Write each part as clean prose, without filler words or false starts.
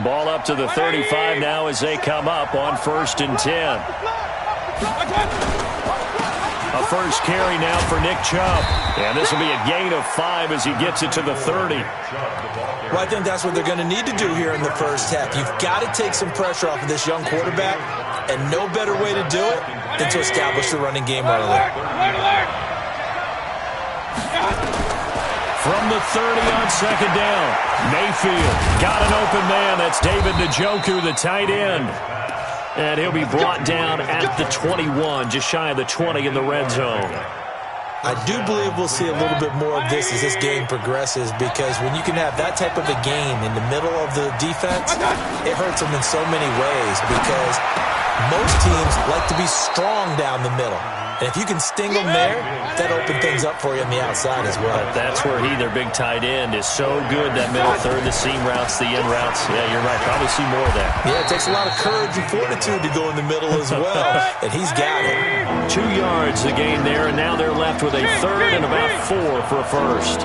Ball up to the 35 now as they come up on 1st and 10. A first carry now for Nick Chubb. And this will be a gain of 5 as he gets it to the 30. Well, I think that's what they're going to need to do here in the first half. You've got to take some pressure off of this young quarterback, and no better way to do it than to establish the running game early. From the 30 on 2nd down, Mayfield got an open man. That's David Njoku, the tight end. And he'll be brought down at the 21, just shy of the 20 in the red zone. I do believe we'll see a little bit more of this as this game progresses, because when you can have that type of a game in the middle of the defense, it hurts them in so many ways, because most teams like to be strong down the middle. And if you can sting them there, that opens things up for you on the outside as well. But that's where their big tight end, is so good, that middle third, the seam routes, the in routes. Yeah, you're right. Probably see more of that. Yeah, it takes a lot of courage and fortitude to go in the middle as well, and he's got it. 2 yards the gain there, and now they're left with a third and about 4 for a first.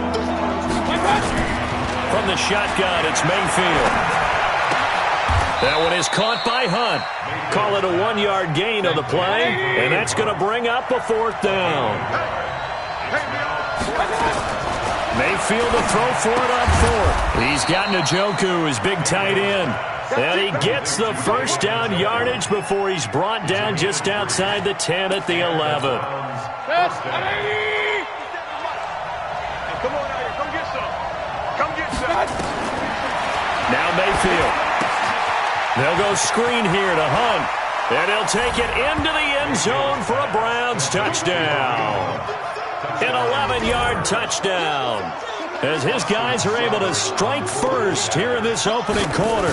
From the shotgun, it's Mayfield. That one is caught by Hunt. Call it a 1-yard gain on the play, and that's going to bring up a 4th down. Mayfield to throw for it on 4th. He's got Njoku, his big tight end. And he gets the first down yardage before he's brought down just outside the 10 at the 11. Now Mayfield. They'll go screen here to Hunt. And he'll take it into the end zone for a Browns touchdown. An 11-yard touchdown, as his guys are able to strike first here in this opening quarter.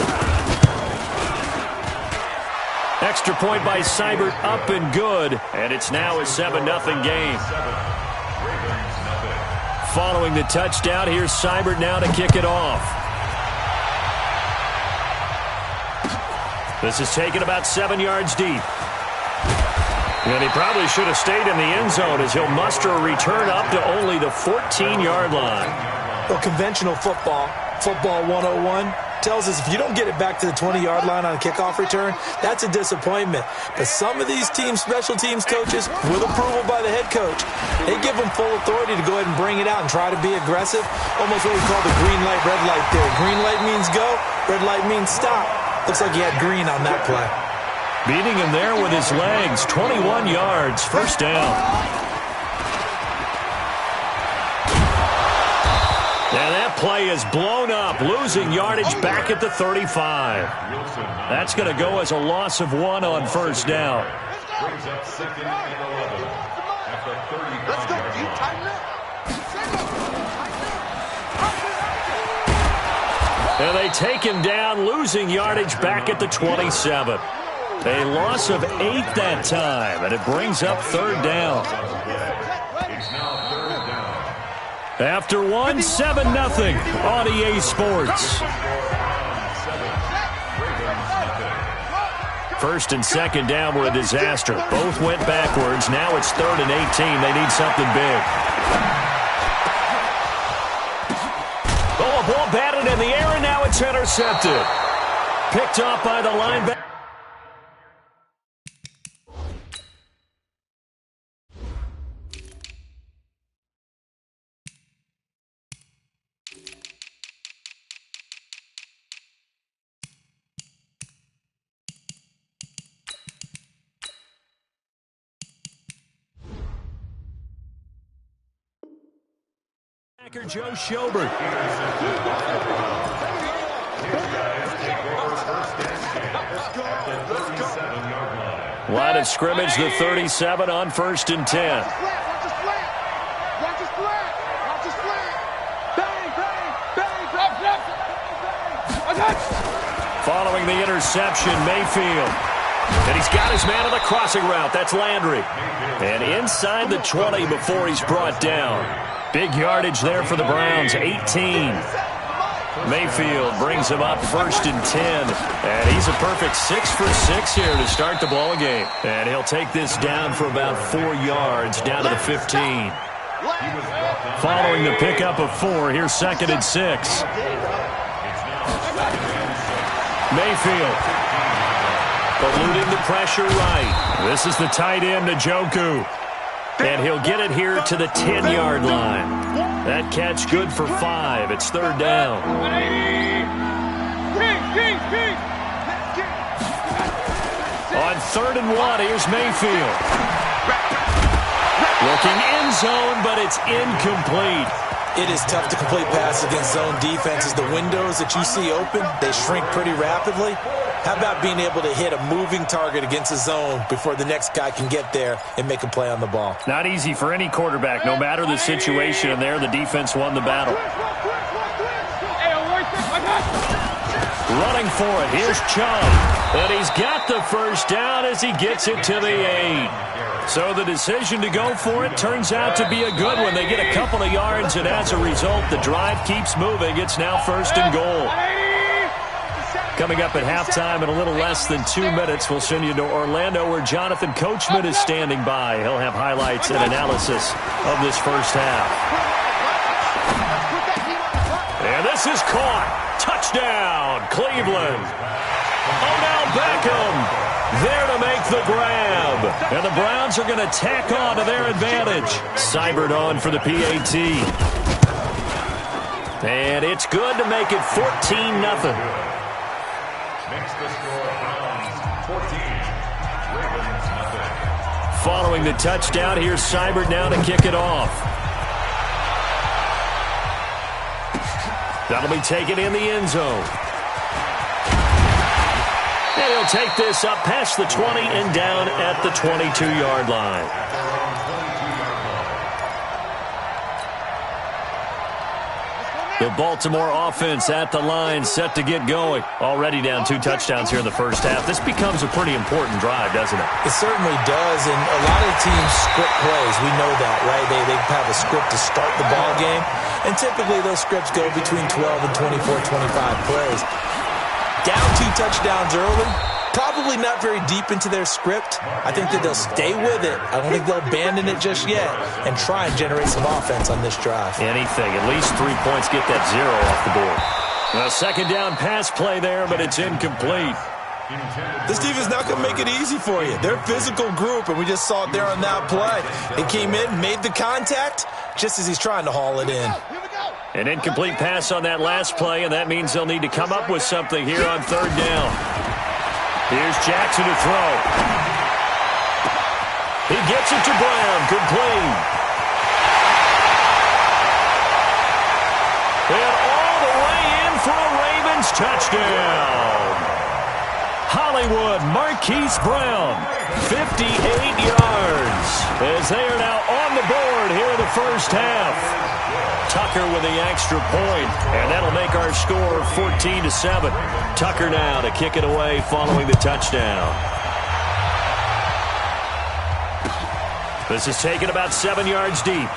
Extra point by Seibert, up and good. And it's now a 7-0 game. Following the touchdown, here's Seibert now to kick it off. This is taken about 7 yards deep. And he probably should have stayed in the end zone, as he'll muster a return up to only the 14-yard line. Well, conventional football 101, tells us if you don't get it back to the 20-yard line on a kickoff return, that's a disappointment. But some of these teams, special teams coaches, with approval by the head coach, they give them full authority to go ahead and bring it out and try to be aggressive. Almost what we call the green light, red light theory. Green light means go, red light means stop. Looks like he had green on that play. Beating him there with his legs. 21 yards, first down. And that play is blown up, losing yardage back at the 35. That's going to go as a loss of 1 on first down. Let's go. You tighten up. And they take him down, losing yardage back at the 27. A loss of 8 that time, and it brings up 3rd down. After 1, 7-0 on EA Sports. 1st and 2nd down were a disaster. Both went backwards. Now it's 3rd and 18. They need something big. Oh, a ball batted in the air, and now it's intercepted. Picked off by the linebacker. Joe Schobert. Line of scrimmage, the 37 on 1st and 10. Following the interception, Mayfield. And he's got his man on the crossing route. That's Landry. And inside the 20 before he's brought down. Big yardage there for the Browns, 18. Mayfield brings him up 1st and 10. And he's a perfect 6 for 6 here to start the ball game. And he'll take this down for about 4 yards, down to the 15. Following the pickup of 4, here's 2nd and 6. Mayfield. Eluding the pressure right. This is the tight end, Njoku. And he'll get it here to the 10-yard line. That catch good for 5. It's third down. On 3rd and 1, here's Mayfield. Looking end zone, but it's incomplete. It is tough to complete passes against zone defenses. The windows that you see open, they shrink pretty rapidly. How about being able to hit a moving target against a zone before the next guy can get there and make a play on the ball? Not easy for any quarterback, no matter the situation. And there, the defense won the battle. Running for it, here's Chubb. And he's got the first down as he gets it to the 8. So the decision to go for it turns out to be a good one. They get a couple of yards, and as a result, the drive keeps moving. It's now 1st and goal. Coming up at halftime in a little less than 2 minutes, we'll send you to Orlando where Jonathan Coachman is standing by. He'll have highlights and analysis of this first half. And this is caught. Touchdown, Cleveland. Odell Beckham there to make the grab. And the Browns are going to tack on to their advantage. Seibert on for the PAT. And it's good to make it 14-0. Following the touchdown, here's Seibert now to kick it off. That'll be taken in the end zone. And he'll take this up past the 20 and down at the 22-yard line. The Baltimore offense at the line, set to get going. Already down 2 touchdowns here in the first half. This becomes a pretty important drive, doesn't it? It certainly does, and a lot of teams script plays. We know that, right? They have a script to start the ball game, and typically those scripts go between 12 and 24, 25 plays. Down 2 touchdowns early, probably not very deep into their script. I think that they'll stay with it. I don't think they'll abandon it just yet and try and generate some offense on this drive. Anything, at least 3 points, get that 0 off the board. A 2nd down pass play there, but it's incomplete. This defense not going to make it easy for you. They're a physical group, and we just saw it there on that play. They came in, made the contact, just as he's trying to haul it in. An incomplete pass on that last play, and that means they'll need to come up with something here on 3rd down. Here's Jackson to throw. He gets it to Brown, complete. And all the way in for a Ravens touchdown. Hollywood Marquise Brown, 58 yards, as they are now on the board here in the first half. Tucker with the extra point, and that'll make our score 14-7. Tucker now to kick it away following the touchdown. This is taken about 7 yards deep.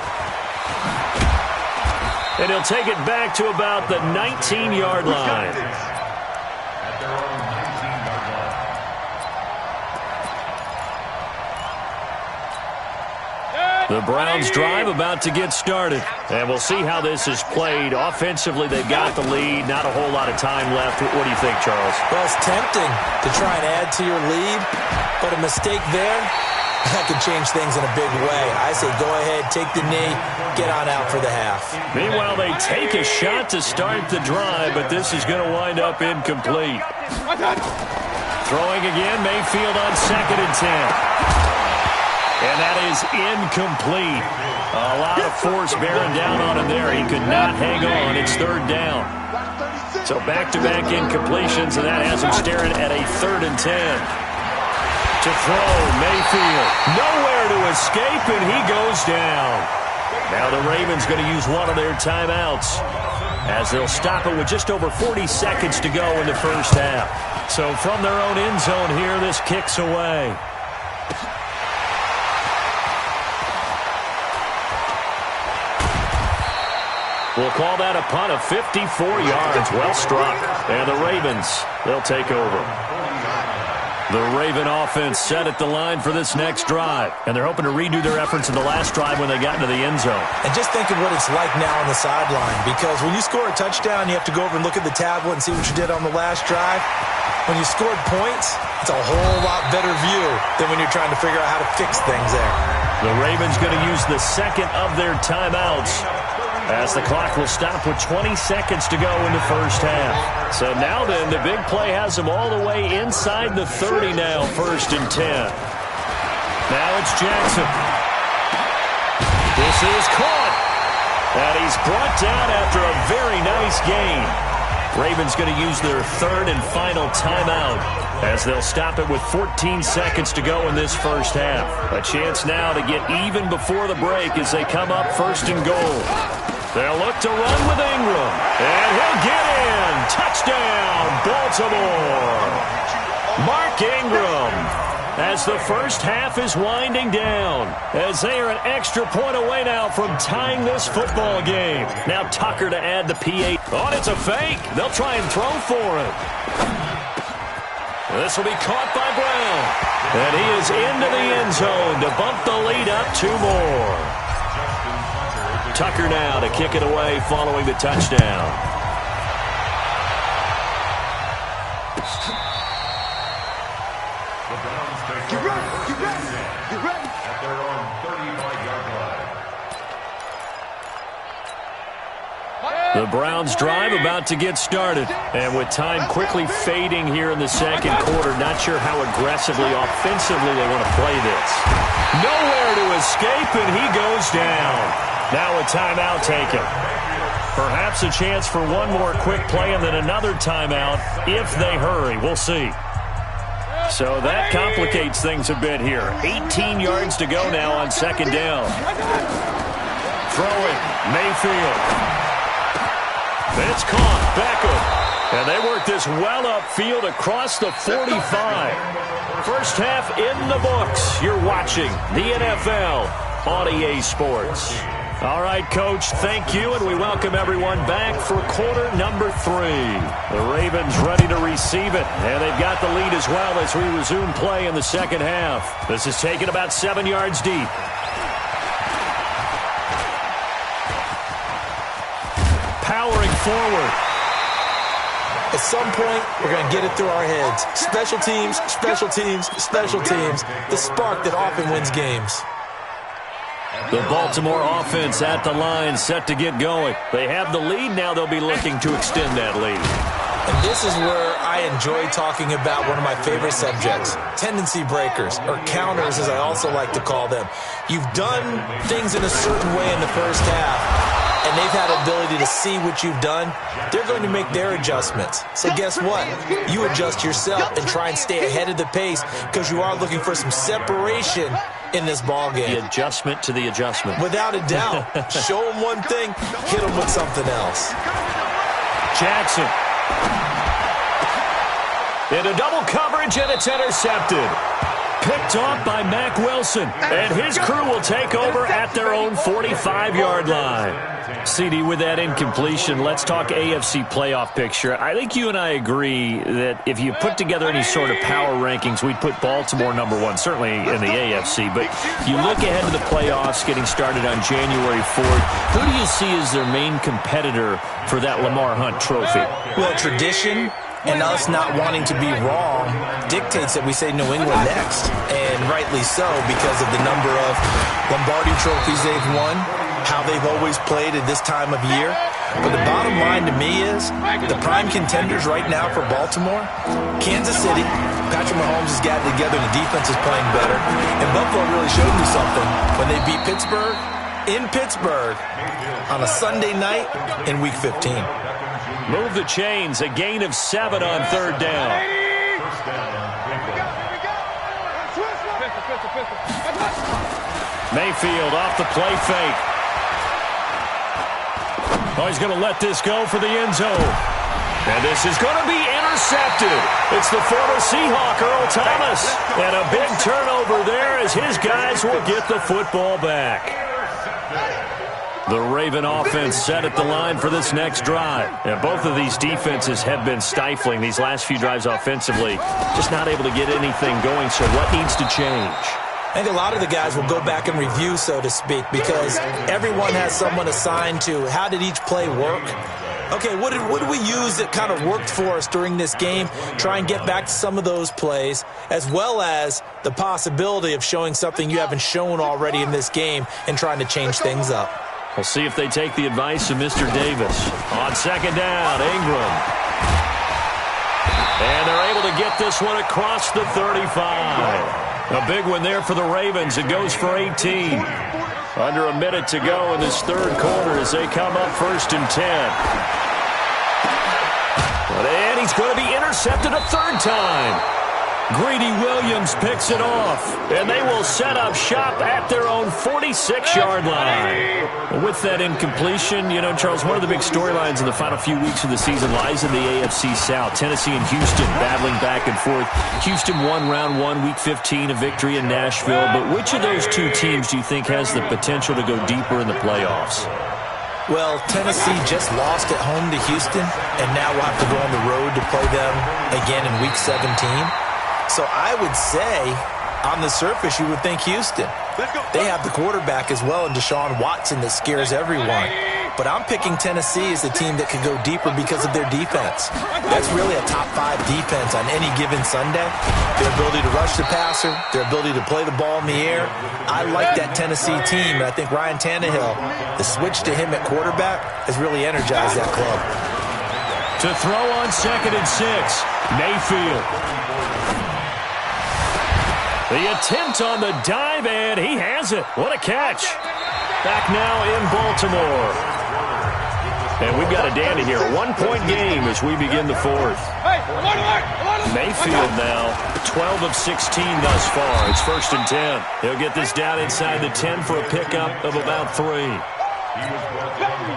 And he'll take it back to about the 19-yard line. The Browns drive about to get started. And we'll see how this is played. Offensively, they've got the lead. Not a whole lot of time left. What do you think, Charles? Well, it's tempting to try and add to your lead, but a mistake there, that could change things in a big way. I say go ahead, take the knee, get on out for the half. Meanwhile, they take a shot to start the drive, but this is going to wind up incomplete. Throwing again, Mayfield on 2nd and 10. And that is incomplete. A lot of force bearing down on him there. He could not hang on. It's 3rd down. So back-to-back incompletions, and that has him staring at a 3rd and 10. To throw, Mayfield. Nowhere to escape, and he goes down. Now the Ravens going to use one of their timeouts as they'll stop it with just over 40 seconds to go in the first half. So from their own end zone here, this kicks away. We'll call that a punt of 54 yards. Well struck. And the Ravens, they'll take over. The Raven offense set at the line for this next drive. And they're hoping to redo their efforts in the last drive when they got into the end zone. And just think of what it's like now on the sideline. Because when you score a touchdown, you have to go over and look at the tablet and see what you did on the last drive. When you scored points, it's a whole lot better view than when you're trying to figure out how to fix things there. The Ravens going to use the second of their timeouts as the clock will stop with 20 seconds to go in the first half. So now then, the big play has them all the way inside the 30 now, 1st and 10. Now it's Jackson. This is caught. And he's brought down after a very nice gain. Ravens going to use their 3rd and final timeout as they'll stop it with 14 seconds to go in this first half. A chance now to get even before the break as they come up 1st and goal. They'll look to run with Ingram. And he'll get in. Touchdown, Baltimore. Mark Ingram. As the first half is winding down, as they are an extra point away now from tying this football game. Now Tucker to add the P8. Oh, it's a fake. They'll try and throw for it. This will be caught by Brown. And he is into the end zone to bump the lead up 2 more. Tucker now to kick it away following the touchdown. The Browns drive about to get started. And with time quickly fading here in the second quarter, not sure how aggressively, offensively they want to play this. Nowhere to escape, and he goes down. Now a timeout taken. Perhaps a chance for one more quick play and then another timeout if they hurry. We'll see. So that complicates things a bit here. 18 yards to go now on 2nd down. Throwing, Mayfield. It's caught. Beckham. And they work this well upfield across the 45. First half in the books. You're watching the NFL on EA Sports. All right, Coach, thank you, and we welcome everyone back for quarter number 3. The Ravens ready to receive it, and they've got the lead as well as we resume play in the second half. This is taken about 7 yards deep. Powering forward. At some point, we're going to get it through our heads. Special teams, special teams, special teams. The spark that often wins games. The Baltimore offense at the line, set to get going. They have the lead. Now they'll be looking to extend that lead. And this is where I enjoy talking about one of my favorite subjects, tendency breakers, or counters as I also like to call them. You've done things in a certain way in the first half, and they've had the ability to see what you've done. They're going to make their adjustments. So guess what? You adjust yourself and try and stay ahead of the pace because you are looking for some separation in this ball game. The adjustment to the adjustment. Without a doubt. Show them one thing, hit them with something else. Jackson. Into double coverage, and it's intercepted. Picked off by Mack Wilson, and his crew will take over at their own 45-yard line. CD, with that incompletion, let's talk AFC playoff picture. I think you and I agree that if you put together any sort of power rankings, we'd put Baltimore #1, certainly in the AFC. But you look ahead to the playoffs getting started on January 4th. Who do you see as their main competitor for that Lamar Hunt trophy? Well, tradition and us not wanting to be wrong dictates that we say New England next. And rightly so, because of the number of Lombardi trophies they've won, how they've always played at this time of year. But the bottom line to me is the prime contenders right now for Baltimore, Kansas City. Patrick Mahomes has gotten together, the defense is playing better. And Buffalo really showed me something when they beat Pittsburgh in Pittsburgh on a Sunday night in Week 15. Move the chains, a gain of 7 on 3rd down. Mayfield off the play fake. Oh, he's going to let this go for the end zone. And this is going to be intercepted. It's the former Seahawk, Earl Thomas. And a big turnover there as his guys will get the football back. The Raven offense set at the line for this next drive. And both of these defenses have been stifling these last few drives offensively. Just not able to get anything going, so what needs to change? I think a lot of the guys will go back and review, so to speak, because everyone has someone assigned to how did each play work. Okay, what did we use that kind of worked for us during this game? Try and get back to some of those plays, as well as the possibility of showing something you haven't shown already in this game and trying to change things up. We'll see if they take the advice of Mr. Davis. On second down, Ingram. And they're able to get this one across the 35. A big one there for the Ravens. It goes for 18. Under a minute to go in this third quarter as they come up 1st and 10. And he's going to be intercepted a third time. Greedy Williams picks it off, and they will set up shop at their own 46-yard line. With that incompletion, you know, Charles, one of the big storylines in the final few weeks of the season lies in the AFC South. Tennessee and Houston battling back and forth. Houston won round 1, week 15, a victory in Nashville. But which of those two teams do you think has the potential to go deeper in the playoffs? Well, Tennessee just lost at home to Houston, and now we'll have to go on the road to play them again in week 17. So I would say, on the surface, you would think Houston. They have the quarterback as well in Deshaun Watson that scares everyone. But I'm picking Tennessee as the team that could go deeper because of their defense. That's really a top 5 defense on any given Sunday. Their ability to rush the passer, their ability to play the ball in the air. I like that Tennessee team, and I think Ryan Tannehill, the switch to him at quarterback, has really energized that club. To throw on 2nd and 6, Mayfield. The attempt on the dive, and he has it. What a catch. Back now in Baltimore. And we've got a dandy here. A 1-point game as we begin the fourth. Mayfield now, 12 of 16 thus far. It's 1st and 10. He'll get this down inside the 10 for a pickup of about 3.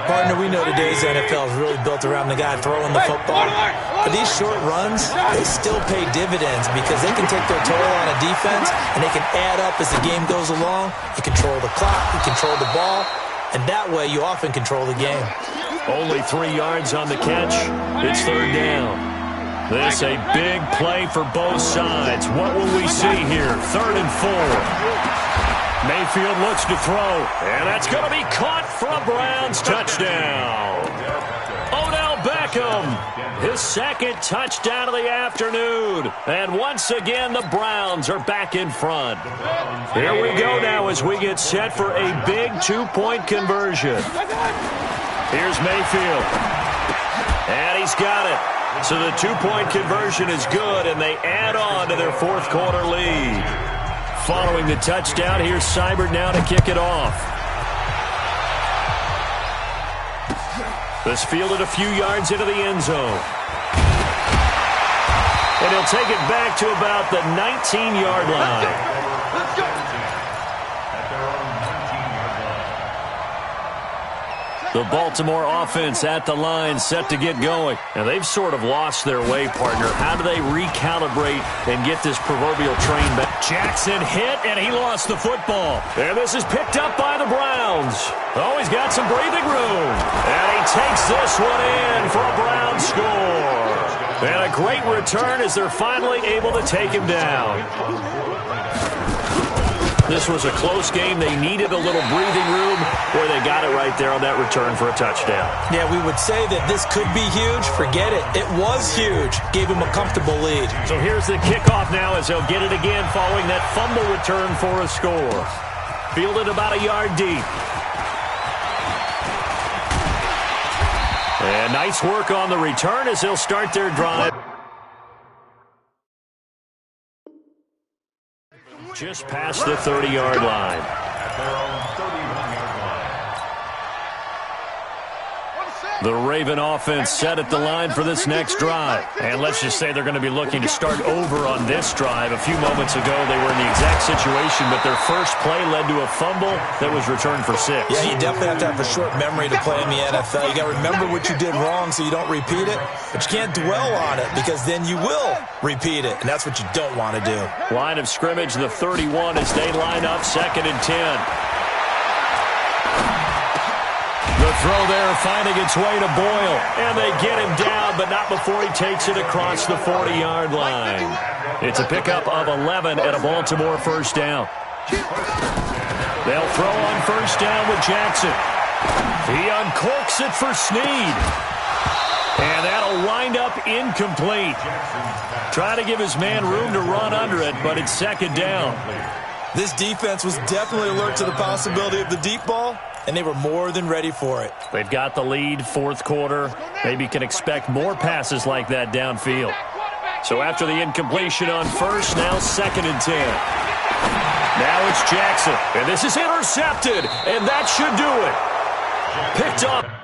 Partner, we know today's NFL is really built around the guy throwing the football. But these short runs, they still pay dividends because they can take their toll on a defense and they can add up as the game goes along. You control the clock, you control the ball, and that way you often control the game. Only 3 yards on the catch. It's 3rd down. This a big play for both sides. What will we see here? 3rd and 4. Mayfield looks to throw, and that's going to be caught for a Browns touchdown. Odell Beckham, his 2nd touchdown of the afternoon. And once again, the Browns are back in front. Here we go now as we get set for a big 2-point conversion. Here's Mayfield, and he's got it. So the 2-point conversion is good, and they add on to their 4th quarter lead. Following the touchdown, here's Seibert now to kick it off. This fielded a few yards into the end zone. And he'll take it back to about the 19-yard line. The Baltimore offense at the line, set to get going. And they've sort of lost their way, partner. How do they recalibrate and get this proverbial train back? Jackson hit, and he lost the football. And this is picked up by the Browns. Oh, he's got some breathing room. And he takes this one in for a Browns score. And a great return as they're finally able to take him down. This was a close game. They needed a little breathing room. Boy, they got it right there on that return for a touchdown. Yeah, we would say that this could be huge. Forget it. It was huge. Gave him a comfortable lead. So here's the kickoff now as they'll get it again following that fumble return for a score. Fielded about a yard deep. And nice work on the return as they'll start their drive. Just past the 30-yard line. The Raven offense set at the line for this next drive. And let's just say they're going to be looking to start over on this drive. A few moments ago, they were in the exact situation, but their first play led to a fumble that was returned for 6. Yeah, you definitely have to have a short memory to play in the NFL. You got to remember what you did wrong so you don't repeat it, but you can't dwell on it because then you will repeat it, and that's what you don't want to do. Line of scrimmage, the 31 as they line up 2nd and 10. throw there finding its way to Boyle. And they get him down, but not before he takes it across the 40-yard line. It's a pickup of 11 and a Baltimore first down. They'll throw on first down with Jackson. He uncorks it for Snead. And that'll wind up incomplete. Trying to give his man room to run under it, but it's second down. This defense was definitely alert to the possibility of the deep ball, and they were more than ready for it. They've got the lead, fourth quarter. Maybe can expect more passes like that downfield. So after the incompletion on first, now second and 10. Now it's Jackson, and this is intercepted, and that should do it. Picked up.